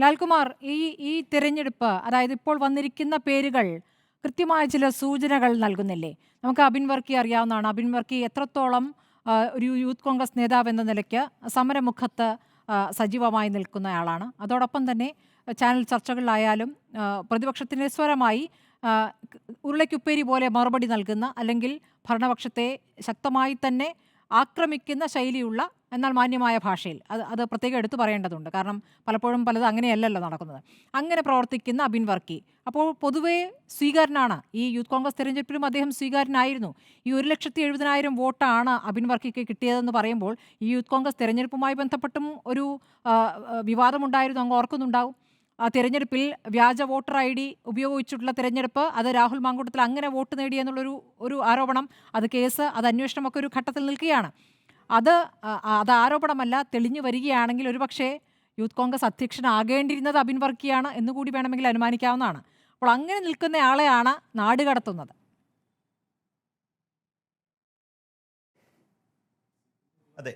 ലാൽകുമാർ, ഈ തിരഞ്ഞെടുപ്പ്, അതായത് ഇപ്പോൾ വന്നിരിക്കുന്ന പേരുകൾ കൃത്യമായ ചില സൂചനകൾ നൽകുന്നില്ലേ? നമുക്ക് അബിൻ വർക്കി അറിയാവുന്നതാണ്. അബിൻ വർക്കി എത്രത്തോളം ഒരു യൂത്ത് കോൺഗ്രസ് നേതാവ് എന്ന നിലയ്ക്ക് സമരമുഖത്ത് സജീവമായി നിൽക്കുന്നയാളാണ്. അതോടൊപ്പം തന്നെ ചാനൽ ചർച്ചകളിലായാലും പ്രതിപക്ഷത്തിൻ്റെ സ്വരമായി ഉരുളയ്ക്കുപ്പേരി പോലെ മറുപടി നൽകുന്ന, അല്ലെങ്കിൽ ഭരണപക്ഷത്തെ ശക്തമായി തന്നെ ആക്രമിക്കുന്ന ശൈലിയുള്ള എന്നാൽ മാന്യമായ ഭാഷയിൽ അത് പ്രത്യേകം എടുത്തു പറയേണ്ടതുണ്ട്. കാരണം പലപ്പോഴും പലത് അങ്ങനെയല്ലല്ലോ നടക്കുന്നത്. അങ്ങനെ പ്രവർത്തിക്കുന്ന അബിൻ വർക്കി അപ്പോൾ പൊതുവേ സ്വീകാര്യനാണ്. ഈ യൂത്ത് കോൺഗ്രസ് തെരഞ്ഞെടുപ്പിലും അദ്ദേഹം സ്വീകാര്യനായിരുന്നു. ഈ 1,70,000 വോട്ടാണ് അബിൻ വർക്കിക്ക് കിട്ടിയതെന്ന് പറയുമ്പോൾ ഈ യൂത്ത് കോൺഗ്രസ് തെരഞ്ഞെടുപ്പുമായി ബന്ധപ്പെട്ടും ഒരു വിവാദമുണ്ടായിരുന്നു, അങ്ങ് ഓർക്കുന്നുണ്ടാവും. ആ തെരഞ്ഞെടുപ്പിൽ വ്യാജ വോട്ടർ ID ഉപയോഗിച്ചിട്ടുള്ള തെരഞ്ഞെടുപ്പ്, അത് രാഹുൽ മാങ്കൂട്ടത്തിൽ അങ്ങനെ വോട്ട് നേടി എന്നുള്ളൊരു ആരോപണം, അത് കേസ്, അത് അന്വേഷണമൊക്കെ ഒരു ഘട്ടത്തിൽ നിൽക്കുകയാണ്. അത് ആരോപണമല്ല, തെളിഞ്ഞു വരികയാണെങ്കിൽ ഒരുപക്ഷേ യൂത്ത് കോൺഗ്രസ് അധ്യക്ഷനാകേണ്ടിയിരുന്നത് അബിൻ വർക്കിയാണ് എന്നുകൂടി വേണമെങ്കിൽ അനുമാനിക്കാവുന്നതാണ്. അപ്പോൾ അങ്ങനെ നിൽക്കുന്ന ആളെയാണ് നാട് കടത്തുന്നത്. അതെ,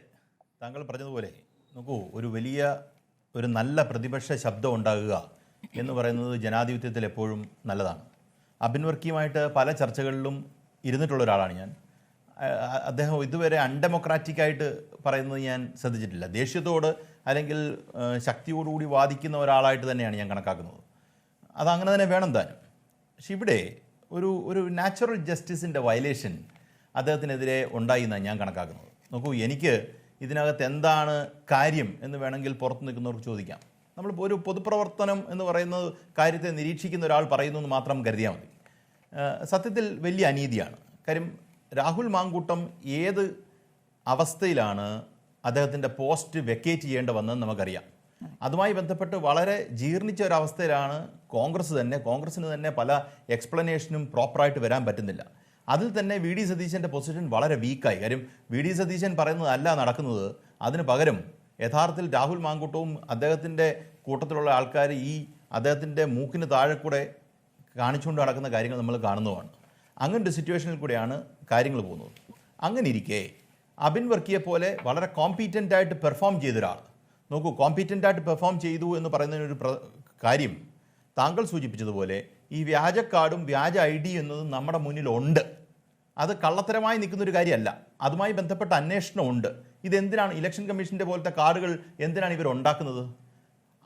താങ്കൾ പറഞ്ഞതുപോലെ നോക്കൂ, ഒരു നല്ല പ്രതിപക്ഷ ശബ്ദം ഉണ്ടാകുക എന്ന് പറയുന്നത് ജനാധിപത്യത്തിൽ എപ്പോഴും നല്ലതാണ്. അബിൻ വർക്കിയുമായിട്ട് പല ചർച്ചകളിലും ഇരുന്നിട്ടുള്ള ഒരാളാണ് ഞാൻ. അദ്ദേഹം ഇതുവരെ അൺഡെമോക്രാറ്റിക്കായിട്ട് പറയുന്നത് ഞാൻ ശ്രദ്ധിച്ചിട്ടില്ല. ദേഷ്യത്തോട് അല്ലെങ്കിൽ ശക്തിയോടുകൂടി വാദിക്കുന്ന ഒരാളായിട്ട് തന്നെയാണ് ഞാൻ കണക്കാക്കുന്നത്. അതങ്ങനെ തന്നെ വേണം താനും. പക്ഷെ ഇവിടെ ഒരു നാച്ചുറൽ ജസ്റ്റിസിൻ്റെ വയലേഷൻ അദ്ദേഹത്തിനെതിരെ ഉണ്ടായി എന്നാണ് ഞാൻ കണക്കാക്കുന്നത്. നോക്കൂ, എനിക്ക് ഇതിനകത്ത് എന്താണ് കാര്യം എന്ന് വേണമെങ്കിൽ പുറത്ത് നിൽക്കുന്നവർക്ക് ചോദിക്കാം. നമ്മൾ ഒരു പൊതുപ്രവർത്തനം എന്ന് പറയുന്ന കാര്യത്തെ നിരീക്ഷിക്കുന്ന ഒരാൾ പറയുന്നു എന്ന് മാത്രം കരുതിയാൽ മതി. സത്യത്തിൽ വലിയ അനീതിയാണ്. കാര്യം രാഹുൽ മാങ്കൂട്ടം ഏത് അവസ്ഥയിലാണ് അദ്ദേഹത്തിൻ്റെ പോസ്റ്റ് വെക്കേറ്റ് ചെയ്യേണ്ട വന്നതെന്ന് നമുക്കറിയാം. അതുമായി ബന്ധപ്പെട്ട് വളരെ ജീർണിച്ച ഒരവസ്ഥയിലാണ് കോൺഗ്രസ്സിന് തന്നെ പല എക്സ്പ്ലനേഷനും പ്രോപ്പറായിട്ട് വരാൻ പറ്റുന്നില്ല. അതിൽ തന്നെ വി.ഡി. സതീശൻ്റെ പൊസിഷൻ വളരെ വീക്കായി. കാര്യം വി.ഡി. സതീശൻ പറയുന്നതല്ല നടക്കുന്നത്. അതിന് പകരം യഥാർത്ഥത്തിൽ രാഹുൽ മാങ്കൂട്ടവും അദ്ദേഹത്തിൻ്റെ കൂട്ടത്തിലുള്ള ആൾക്കാർ ഈ അദ്ദേഹത്തിൻ്റെ മൂക്കിന് താഴെ കൂടെ കാണിച്ചുകൊണ്ട് നടക്കുന്ന കാര്യങ്ങൾ നമ്മൾ കാണുന്നതാണ്. അങ്ങനൊരു സിറ്റുവേഷനിൽ കൂടെയാണ് കാര്യങ്ങൾ പോകുന്നത്. അങ്ങനെ ഇരിക്കെ അബിൻ വർക്കിയെ പോലെ വളരെ കോമ്പീറ്റൻ്റ് ആയിട്ട് പെർഫോം ചെയ്തൊരാൾ, നോക്കൂ, കോമ്പീറ്റൻ്റ് ആയിട്ട് പെർഫോം ചെയ്തു എന്ന് പറയുന്നതിനൊരു കാര്യം താങ്കൾ സൂചിപ്പിച്ചതുപോലെ ഈ വ്യാജ കാർഡും വ്യാജ ID എന്നതും നമ്മുടെ മുന്നിലുണ്ട്. അത് കള്ളത്തരമായി നിൽക്കുന്നൊരു കാര്യമല്ല. അതുമായി ബന്ധപ്പെട്ട അന്വേഷണമുണ്ട്. ഇതെന്തിനാണ് ഇലക്ഷൻ കമ്മീഷൻ്റെ പോലത്തെ കാർഡുകൾ എന്തിനാണ് ഇവർ ഉണ്ടാക്കുന്നത്?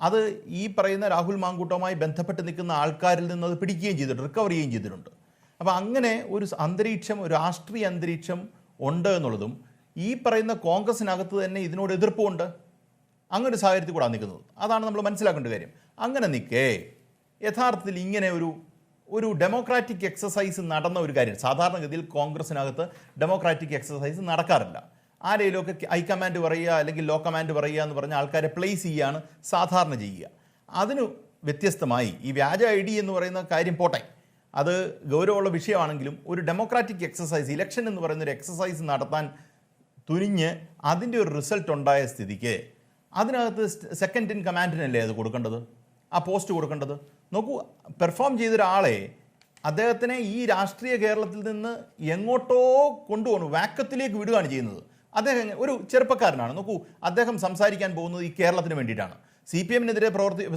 അത് ഈ പറയുന്ന രാഹുൽ മാങ്കൂട്ടവുമായി ബന്ധപ്പെട്ട് നിൽക്കുന്ന ആൾക്കാരിൽ നിന്ന് അത് പിടിക്കുകയും ചെയ്തിട്ടുണ്ട്, റിക്കവർ ചെയ്യുകയും ചെയ്തിട്ടുണ്ട്. അപ്പോൾ അങ്ങനെ ഒരു അന്തരീക്ഷം, ഒരു രാഷ്ട്രീയ അന്തരീക്ഷം ഉണ്ട് എന്നുള്ളതും ഈ പറയുന്ന കോൺഗ്രസിനകത്ത് തന്നെ ഇതിനോട് എതിർപ്പുണ്ട്. അങ്ങനെ ഒരു സാഹചര്യത്തിൽ കൂടെ നിൽക്കുന്നത്. അതാണ് നമ്മൾ മനസ്സിലാക്കേണ്ട കാര്യം. അങ്ങനെ നിൽക്കേ യഥാർത്ഥത്തിൽ ഇങ്ങനെ ഒരു ഡെമോക്രാറ്റിക് എക്സസൈസ് നടന്ന ഒരു കാര്യം. സാധാരണഗതിയിൽ കോൺഗ്രസിനകത്ത് ഡെമോക്രാറ്റിക് എക്സസൈസ് നടക്കാറില്ല. ആരെയിലൊക്കെ ഹൈക്കമാൻഡ് പറയുക അല്ലെങ്കിൽ ലോ കമാൻഡ് പറയുക എന്ന് പറഞ്ഞ ആൾക്കാരെ പ്ലേസ് ചെയ്യുകയാണ് സാധാരണ ചെയ്യുക. അതിന് വ്യത്യസ്തമായി ഈ വ്യാജ ID എന്ന് പറയുന്ന കാര്യം പോട്ടെ, അത് ഗൗരവമുള്ള വിഷയമാണെങ്കിലും ഒരു ഡെമോക്രാറ്റിക് എക്സസൈസ്, ഇലക്ഷൻ എന്ന് പറയുന്നൊരു എക്സസൈസ് നടത്താൻ തുനിഞ്ഞ് അതിൻ്റെ ഒരു റിസൾട്ട് ഉണ്ടായ സ്ഥിതിക്ക് അതിനകത്ത് സെക്കൻഡ് ഇൻ കമാൻഡിനല്ലേ അത് കൊടുക്കേണ്ടത്, ആ പോസ്റ്റ് കൊടുക്കേണ്ടത്? നോക്കൂ, പെർഫോം ചെയ്തൊരാളെ അദ്ദേഹത്തിനെ ഈ രാഷ്ട്രീയ കേരളത്തിൽ നിന്ന് എങ്ങോട്ടോ കൊണ്ടുപോകണം, വാക്കത്തിലേക്ക് വിടുകയാണ് ചെയ്യുന്നത്. അദ്ദേഹം ഒരു ചെറുപ്പക്കാരനാണ്. നോക്കൂ, അദ്ദേഹം സംസാരിക്കാൻ പോകുന്നത് ഈ കേരളത്തിന് വേണ്ടിയിട്ടാണ്. CPM-നെതിരെ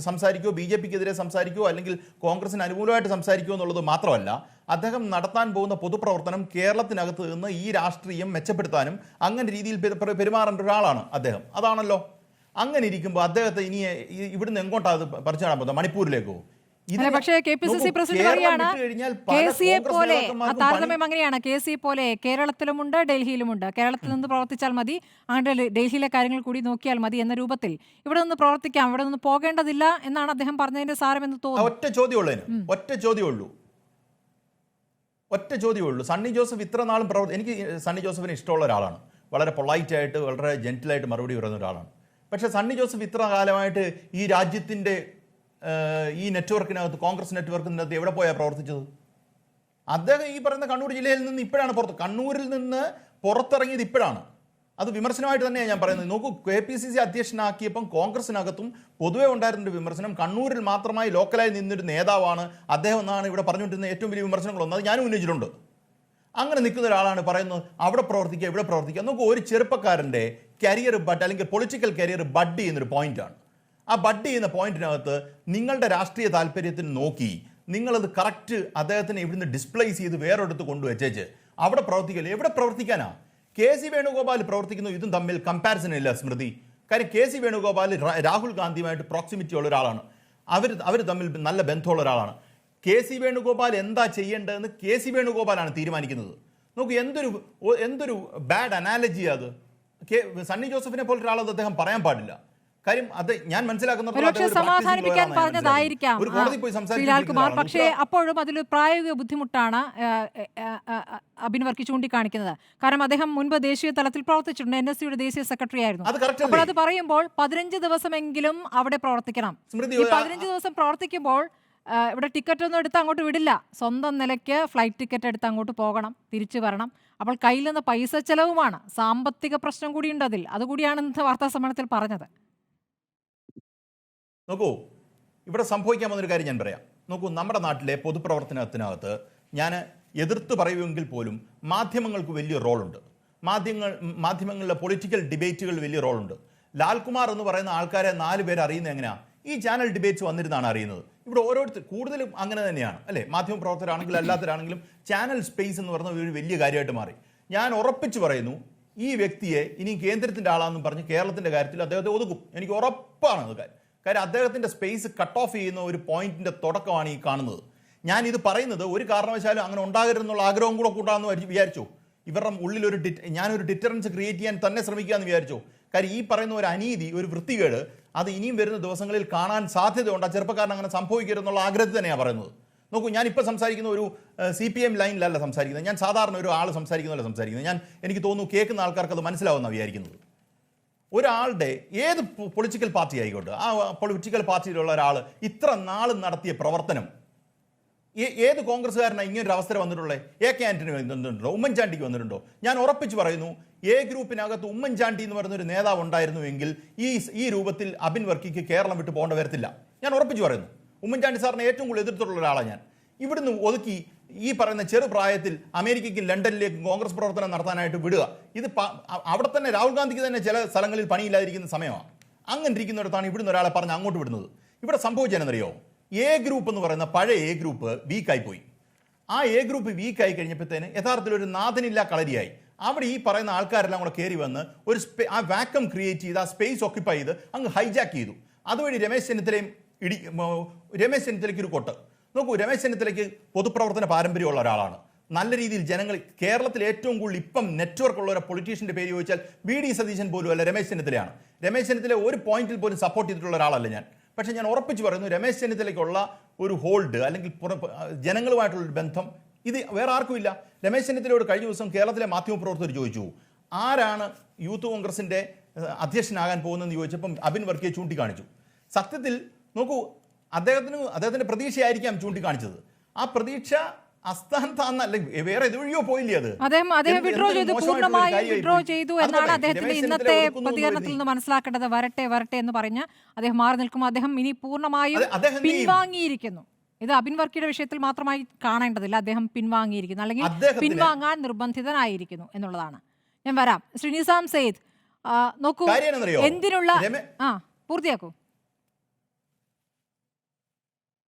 സംസാരിക്കുമോ, BJP-ക്കെതിരെ സംസാരിക്കുമോ, അല്ലെങ്കിൽ കോൺഗ്രസിന് അനുകൂലമായിട്ട് സംസാരിക്കുമോ എന്നുള്ളത് മാത്രമല്ല, അദ്ദേഹം നടത്താൻ പോകുന്ന പൊതുപ്രവർത്തനം കേരളത്തിനകത്ത് നിന്ന് ഈ രാഷ്ട്രീയം മെച്ചപ്പെടുത്താനും അങ്ങനെ രീതിയിൽ പെരുമാറേണ്ട ഒരാളാണ് അദ്ദേഹം. അതാണല്ലോ. അങ്ങനെ ഇരിക്കുമ്പോൾ അദ്ദേഹത്തെ ഇനി ഇവിടുന്ന് എങ്ങോട്ടാണ് അത് പറിച്ചു നടാൻ പോകുന്നത്? മണിപ്പൂരിലേക്കോ? പക്ഷേ KPCC പ്രസിഡന്റ് പറയാണ് KCയെ പോലെ താരതമ്യം അങ്ങനെയാണ്. KC പോലെ കേരളത്തിലുമുണ്ട്, ഡൽഹിയിലുമുണ്ട്. കേരളത്തിൽ നിന്ന് പ്രവർത്തിച്ചാൽ മതി, അങ്ങനെ ഡൽഹിയിലെ കാര്യങ്ങൾ കൂടി നോക്കിയാൽ മതി എന്ന രൂപത്തിൽ ഇവിടെ നിന്ന് പ്രവർത്തിക്കാം, ഇവിടെ നിന്ന് പോകേണ്ടതില്ല എന്നാണ് അദ്ദേഹം പറഞ്ഞതിന്റെ സാരമെന്ന് തോന്നുന്നു. ഒറ്റ ചോദ്യമുള്ളൂ. സണ്ണി ജോസഫ് ഇത്ര നാളും എനിക്ക് സണ്ണി ജോസഫിന് ഇഷ്ടമുള്ള ഒരാളാണ്. വളരെ പൊളൈറ്റായിട്ട് വളരെ ജെന്റിലായിട്ട് മറുപടി പറയുന്ന ഒരാളാണ്. പക്ഷേ സണ്ണി ജോസഫ് ഇത്ര കാലമായിട്ട് ഈ രാജ്യത്തിൻ്റെ ഈ നെറ്റ്വർക്കിനകത്ത്, കോൺഗ്രസ് നെറ്റ്വർക്കിനകത്ത് എവിടെ പോയാൽ പ്രവർത്തിച്ചത്? അദ്ദേഹം ഈ പറയുന്ന കണ്ണൂർ ജില്ലയിൽ നിന്ന് ഇപ്പോഴാണ് കണ്ണൂരിൽ നിന്ന് പുറത്തിറങ്ങിയത് ഇപ്പോഴാണ്. അത് വിമർശനമായിട്ട് തന്നെയാണ് ഞാൻ പറയുന്നത്. നോക്കൂ, KPCC അധ്യക്ഷനാക്കിയപ്പം കോൺഗ്രസിനകത്തും പൊതുവെ ഉണ്ടായിരുന്നൊരു വിമർശനം, കണ്ണൂരിൽ മാത്രമായി ലോക്കലായി നിന്നൊരു നേതാവാണ് അദ്ദേഹം എന്നാണ് ഇവിടെ പറഞ്ഞുകൊണ്ടിരുന്ന ഏറ്റവും വലിയ വിമർശനങ്ങളൊന്നും. അത് ഞാനും ഉന്നയിച്ചിട്ടുണ്ട്. അങ്ങനെ നിൽക്കുന്ന ഒരാളാണ് പറയുന്നത് അവിടെ പ്രവർത്തിക്കുക ഇവിടെ പ്രവർത്തിക്കുക. നോക്കൂ, ഒരു ചെറുപ്പക്കാരൻ്റെ കരിയർ ബഡ് അല്ലെങ്കിൽ പൊളിറ്റിക്കൽ കരിയർ ബഡ് ചെയ്യുന്നൊരു പോയിന്റാണ്. ആ ബഡ് ചെയ്യുന്ന പോയിന്റിനകത്ത് നിങ്ങളുടെ രാഷ്ട്രീയ താല്പര്യത്തിന് നോക്കി നിങ്ങളത് കറക്റ്റ് അദ്ദേഹത്തിനെ ഇവിടുന്ന് ഡിസ്പ്ലേസ് ചെയ്ത് വേറൊരിടത്ത് കൊണ്ടുവച്ചേച്ച് അവിടെ പ്രവർത്തിക്കല്ലേ. എവിടെ പ്രവർത്തിക്കാനാ? കെ സി വേണുഗോപാൽ പ്രവർത്തിക്കുന്നു, ഇതും തമ്മിൽ കമ്പാരിസൺ ഇല്ല സ്മൃതി. കാര്യം കെ സി വേണുഗോപാൽ രാഹുൽ ഗാന്ധിയുമായിട്ട് പ്രോക്സിമിറ്റി ഉള്ള ഒരാളാണ്. അവർ തമ്മിൽ നല്ല ബന്ധമുള്ള ഒരാളാണ്. കെ സി വേണുഗോപാൽ എന്താ ചെയ്യേണ്ടതെന്ന് കെ സി വേണുഗോപാലാണ് തീരുമാനിക്കുന്നത്. നോക്കൂ, എന്തൊരു ബാഡ് അനാലജി അത്. സണ്ണി ജോസഫിനെ പോലെ ഒരാളത് അദ്ദേഹം പറയാൻ പാടില്ല. കാര്യം അത് ഞാൻ ഒരുപക്ഷെ സമാധാനിപ്പിക്കാൻ പറഞ്ഞതായിരിക്കാം ശ്രീലാൽകുമാർ. പക്ഷേ അപ്പോഴും അതിൽ പ്രായോഗിക ബുദ്ധിമുട്ടാണ് അബിൻ വർക്കി ചൂണ്ടിക്കാണിക്കുന്നത്. കാരണം അദ്ദേഹം മുൻപ് ദേശീയ തലത്തിൽ പ്രവർത്തിച്ചിട്ടുണ്ട്, NSCയുടെ ദേശീയ സെക്രട്ടറി ആയിരുന്നു. അപ്പോൾ അത് പറയുമ്പോൾ 15 ദിവസമെങ്കിലും അവിടെ പ്രവർത്തിക്കണം. ഈ 15 ദിവസം പ്രവർത്തിക്കുമ്പോൾ ഇവിടെ ടിക്കറ്റ് ഒന്നും എടുത്ത് അങ്ങോട്ട് വിടില്ല. സ്വന്തം നിലയ്ക്ക് ഫ്ലൈറ്റ് ടിക്കറ്റ് എടുത്ത് അങ്ങോട്ട് പോകണം, തിരിച്ചു വരണം. അപ്പോൾ കയ്യിൽ നിന്ന് പൈസ ചെലവുമാണ്, സാമ്പത്തിക പ്രശ്നം കൂടിയുണ്ട് അതിൽ. അതുകൂടിയാണ് ഇന്നത്തെ വാർത്താ സമ്മേളനത്തിൽ പറഞ്ഞത്. നോക്കൂ, ഇവിടെ സംഭവിക്കാൻ വന്നൊരു കാര്യം ഞാൻ പറയാം. നോക്കൂ, നമ്മുടെ നാട്ടിലെ പൊതുപ്രവർത്തനത്തിനകത്ത് ഞാൻ എതിർത്ത് പറയുമെങ്കിൽ പോലും മാധ്യമങ്ങൾക്ക് വലിയ റോളുണ്ട്. മാധ്യമങ്ങളിലെ പൊളിറ്റിക്കൽ ഡിബേറ്റുകൾ വലിയ റോളുണ്ട്. ലാൽകുമാർ എന്ന് പറയുന്ന ആൾക്കാരെ 4 പേര് അറിയുന്നത് എങ്ങനെയാണ്? ഈ ചാനൽ ഡിബേറ്റ്സ് വന്നിരുന്നാണ് അറിയുന്നത്. ഇവിടെ ഓരോരുത്തർ കൂടുതലും അങ്ങനെ തന്നെയാണ് അല്ലേ? മാധ്യമ പ്രവർത്തകരാണെങ്കിലും അല്ലാത്തവരാണെങ്കിലും ചാനൽ സ്പേസ് എന്ന് പറയുന്നത് ഒരു വലിയ കാര്യമായിട്ട് മാറി. ഞാൻ ഉറപ്പിച്ച് പറയുന്നു, ഈ വ്യക്തിയെ ഇനി കേന്ദ്രത്തിൻ്റെ ആളാണെന്ന് പറഞ്ഞ് കേരളത്തിൻ്റെ കാര്യത്തിൽ അദ്ദേഹത്തെ ഒതുക്കും. എനിക്ക് ഉറപ്പാണ് അത്. കാര്യം അദ്ദേഹത്തിൻ്റെ സ്പേസ് കട്ട് ഓഫ് ചെയ്യുന്ന ഒരു പോയിന്റിൻ്റെ തുടക്കമാണ് ഈ കാണുന്നത്. ഞാൻ ഇത് പറയുന്നത് ഒരു കാരണവശാലും അങ്ങനെ ഉണ്ടാകരുതെന്നുള്ള ആഗ്രഹം കൂടെ കൂട്ടാമെന്ന് വിചാരിച്ചു. ഇവരുടെ ഉള്ളിൽ ഞാനൊരു ഡിറ്ററൻസ് ക്രിയേറ്റ് ചെയ്യാൻ തന്നെ ശ്രമിക്കുകയെന്ന് വിചാരിച്ചു. കാര്യം ഈ പറയുന്ന ഒരു അനീതി, ഒരു വൃത്തികേട്, അത് ഇനിയും വരുന്ന ദിവസങ്ങളിൽ കാണാൻ സാധ്യതയുണ്ട്. ആ ചെറുപ്പക്കാരൻ അങ്ങനെ സംഭവിക്കരുതെന്നുള്ള ആഗ്രഹത്തിൽ തന്നെയാണ് പറയുന്നത്. നോക്കൂ, ഞാനിപ്പോൾ സംസാരിക്കുന്ന ഒരു CPM ലൈനിലല്ല സംസാരിക്കുന്നത്. ഞാൻ സാധാരണ ഒരു ആൾ സംസാരിക്കുന്നതല്ല സംസാരിക്കുന്നത്. എനിക്ക് തോന്നുന്നു കേൾക്കുന്ന ആൾക്കാർക്ക് അത് മനസ്സിലാവുമെന്നാണ് വിചാരിക്കുന്നത്. ഒരാളുടെ ഏത് പൊളിറ്റിക്കൽ പാർട്ടി ആയിക്കോട്ടെ, ആ പൊളിറ്റിക്കൽ പാർട്ടിയിലുള്ള ഒരാൾ ഇത്ര നാളും നടത്തിയ പ്രവർത്തനം ഏത് കോൺഗ്രസ്സുകാരനാണ് ഇങ്ങനൊരു അവസരം വന്നിട്ടുള്ളത്? AK ആന്റണി വന്നിട്ടുണ്ടോ? ഉമ്മൻചാണ്ടിക്ക് വന്നിട്ടുണ്ടോ? ഞാൻ ഉറപ്പിച്ച് പറയുന്നു, A ഗ്രൂപ്പിനകത്ത് ഉമ്മൻചാണ്ടി എന്ന് പറയുന്നൊരു നേതാവ് ഉണ്ടായിരുന്നുവെങ്കിൽ ഈ രൂപത്തിൽ അബിൻ വർക്കിക്ക് കേരളം വിട്ട് പോകേണ്ട വരത്തില്ല. ഞാൻ ഉറപ്പിച്ച് പറയുന്നു. ഉമ്മൻചാണ്ടി സാറിനെ ഏറ്റവും കൂടുതൽ എതിർത്തിട്ടുള്ള ഒരാളാണ് ഞാൻ. ഇവിടുന്ന് ഒതുക്കി ഈ പറയുന്ന ചെറുപ്രായത്തിൽ അമേരിക്കയ്ക്കും ലണ്ടനിലേക്കും കോൺഗ്രസ് പ്രവർത്തനം നടത്താനായിട്ട് വിടുക. ഇത് അവിടെ തന്നെ രാഹുൽ ഗാന്ധിക്ക് തന്നെ ചില സ്ഥലങ്ങളിൽ പണിയില്ലാതിരിക്കുന്ന സമയമാണ്. അങ്ങനെ ഇരിക്കുന്നിടത്താണ് ഇവിടുന്ന് ഒരാളെ പറഞ്ഞ് അങ്ങോട്ട് വിടുന്നത്. ഇവിടെ സംഭവിച്ചതെന്നറിയോ? A ഗ്രൂപ്പ് എന്ന് പറയുന്ന പഴയ A ഗ്രൂപ്പ് വീക്കായി പോയി. ആ A ഗ്രൂപ്പ് വീക്കായി കഴിഞ്ഞപ്പോഴത്തേന് യഥാർത്ഥത്തിൽ ഒരു നാഥനില്ല കളരിയായി. അവിടെ ഈ പറയുന്ന ആൾക്കാരെല്ലാം കൂടെ കയറി വന്ന് ആ വാക്കം ക്രിയേറ്റ് ചെയ്ത് ആ സ്പേസ് ഓക്യുപ്പൈ ചെയ്ത് അങ്ങ് ഹൈജാക്ക് ചെയ്തു. അതുവഴി രമേശ് ചെന്നിത്തലയ്ക്ക് ഒരു കൊട്ട്. നോക്കൂ, രമേശ് ചെന്നിത്തലയ്ക്ക് പൊതുപ്രവർത്തന പാരമ്പര്യമുള്ള ഒരാളാണ്. നല്ല രീതിയിൽ ജനങ്ങൾ കേരളത്തിൽ ഏറ്റവും കൂടുതൽ ഇപ്പം നെറ്റ്വർക്ക് ഉള്ള ഒരു പൊളിറ്റീഷ്യൻ്റെ പേര് ചോദിച്ചാൽ VD സതീശൻ പോലും അല്ല, രമേശ് ചെന്നിത്തലയാണ്. രമേശ് ചെന്നിത്തല ഒരു പോയിന്റിൽ പോലും സപ്പോർട്ട് ചെയ്തിട്ടുള്ള ഒരാളല്ല ഞാൻ. പക്ഷേ ഞാൻ ഉറപ്പിച്ച് പറയുന്നു, രമേശ് ചെന്നിത്തലയ്ക്കുള്ള ഒരു ഹോൾഡ് അല്ലെങ്കിൽ ജനങ്ങളുമായിട്ടുള്ളൊരു ബന്ധം ഇത് വേറെ ആർക്കും ഇല്ല. രമേശ് ചെന്നിത്തലയോട് കഴിഞ്ഞ ദിവസം കേരളത്തിലെ മാധ്യമപ്രവർത്തകർ ചോദിച്ചു, ആരാണ് യൂത്ത് കോൺഗ്രസിൻ്റെ അധ്യക്ഷനാകാൻ പോകുന്നതെന്ന് ചോദിച്ചപ്പം അബിൻ വർക്കിയെ ചൂണ്ടിക്കാണിച്ചു. സത്യത്തിൽ നോക്കൂ, അദ്ദേഹത്തിന്റെ പ്രതീക്ഷയായിരിക്കാം ചൂണ്ടിക്കാണിച്ചത്. ആ പ്രതീക്ഷ അസ്ഥാനത്താന്നല്ല, വേറെ ഇതുവഴിയോ പോയില്ലേ? അത് അദ്ദേഹം വിഡ്രോ ചെയ്തു, പൂർണ്ണമായും വിഡ്രോ ചെയ്തു എന്നാണ് അദ്ദേഹത്തിന്റെ ഇന്നത്തെ പ്രതികരണത്തിൽ നിന്ന് മനസ്സിലാക്കേണ്ടത്. വരട്ടെ എന്ന് പറഞ്ഞ് അദ്ദേഹം മാറി നിൽക്കുമ്പോൾ അദ്ദേഹം ഇനി പൂർണ്ണമായും പിൻവാങ്ങിയിരിക്കുന്നു. ഇത് അബിൻ വർക്കിയുടെ വിഷയത്തിൽ മാത്രമായി കാണേണ്ടതില്ല. അദ്ദേഹം പിൻവാങ്ങിയിരിക്കുന്നു, അല്ലെങ്കിൽ പിൻവാങ്ങാൻ നിർബന്ധിതനായിരിക്കുന്നു എന്നുള്ളതാണ്. ഞാൻ വരാം. ശ്രീ നിസാം സെയ്ദ്, നോക്കൂ, എന്തിനുള്ള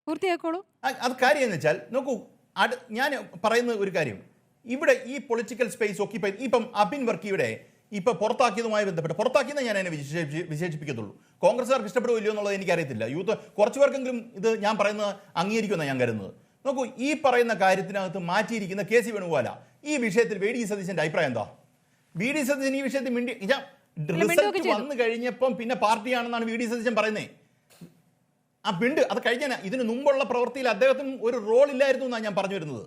പൂർത്തിയാക്കോളൂ. അത് കാര്യം എന്ന് വെച്ചാൽ നോക്കൂ, ഞാൻ പറയുന്ന ഒരു കാര്യം, ഇവിടെ ഈ പൊളിറ്റിക്കൽ സ്പേസ് ഓക്യുപ്പൈ ഇപ്പം അബിൻ വർക്കിയുടെ ഇപ്പം പുറത്താക്കിയതുമായി ബന്ധപ്പെട്ട് പുറത്താക്കിയെന്ന് ഞാൻ അതിനെ വിശേഷിപ്പിക്കത്തുള്ളൂ. കോൺഗ്രസ്സുകാർക്ക് ഇഷ്ടപ്പെടുകയില്ലയോ എന്നുള്ളത് എനിക്കറിയത്തില്ല. യൂത്ത് കുറച്ച് പേർക്കെങ്കിലും ഇത് ഞാൻ പറയുന്നത് അംഗീകരിക്കുമെന്നാണ് ഞാൻ കരുതുന്നത്. നോക്കൂ, ഈ പറയുന്ന കാര്യത്തിനകത്ത് മാറ്റിയിരിക്കുന്ന KC വേണുഗോപാല ഈ വിഷയത്തിൽ VD സതീശന്റെ അഭിപ്രായം എന്താ? VD സതീശൻ ഈ വിഷയത്തിൽ റിസൾട്ട് വന്നു കഴിഞ്ഞപ്പം പിന്നെ പാർട്ടിയാണെന്നാണ് VD സതീശൻ പറയുന്നത്. അത് കഴിഞ്ഞാൽ ഇതിന് മുമ്പുള്ള പ്രവൃത്തിയിൽ അദ്ദേഹത്തിന് ഒരു റോൾ ഇല്ലായിരുന്നു എന്നാണ് ഞാൻ പറഞ്ഞു വരുന്നത്.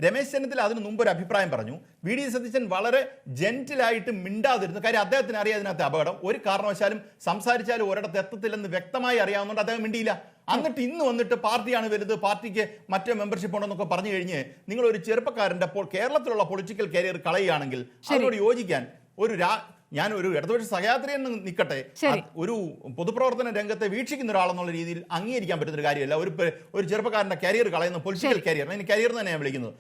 രമേശ് ചെന്നിത്തല അതിന് മുമ്പ് ഒരു അഭിപ്രായം പറഞ്ഞു. VD സതീശൻ വളരെ ജെന്റിലായിട്ട് മിണ്ടാതിരുന്നു. കാര്യം അദ്ദേഹത്തിന് അറിയാം അതിനകത്ത് അപകടം. ഒരു കാരണവശാലും സംസാരിച്ചാലും ഒരിടത്ത് എത്തത്തില്ലെന്ന് വ്യക്തമായി അറിയാവുന്നതുകൊണ്ട് അദ്ദേഹം മിണ്ടിയില്ല. എന്നിട്ട് ഇന്ന് വന്നിട്ട് പാർട്ടിയാണ് വലുത്, പാർട്ടിക്ക് മറ്റേ മെമ്പർഷിപ്പ് ഉണ്ടെന്നൊക്കെ പറഞ്ഞു കഴിഞ്ഞ് നിങ്ങൾ ഒരു ചെറുപ്പക്കാരൻ്റെ കേരളത്തിലുള്ള പൊളിറ്റിക്കൽ കരിയർ കളയുകയാണെങ്കിൽ അതിനോട് യോജിക്കാൻ ഞാനൊരു ഇടതുപക്ഷ സഹയാത്രി എന്ന് നിൽക്കട്ടെ, ഒരു പൊതുപ്രവർത്തന രംഗത്തെ വീക്ഷിക്കുന്ന ഒരാളെന്നുള്ള രീതിയിൽ അംഗീകരിക്കാൻ പറ്റുന്ന ഒരു കാര്യമല്ല ഒരു ചെറുപ്പക്കാരൻ്റെ കരിയർ കളയുന്ന പൊളിറ്റിക്കൽ കരിയർ. അതിന് കരിയർ തന്നെയാണ് വിളിക്കുന്നത്.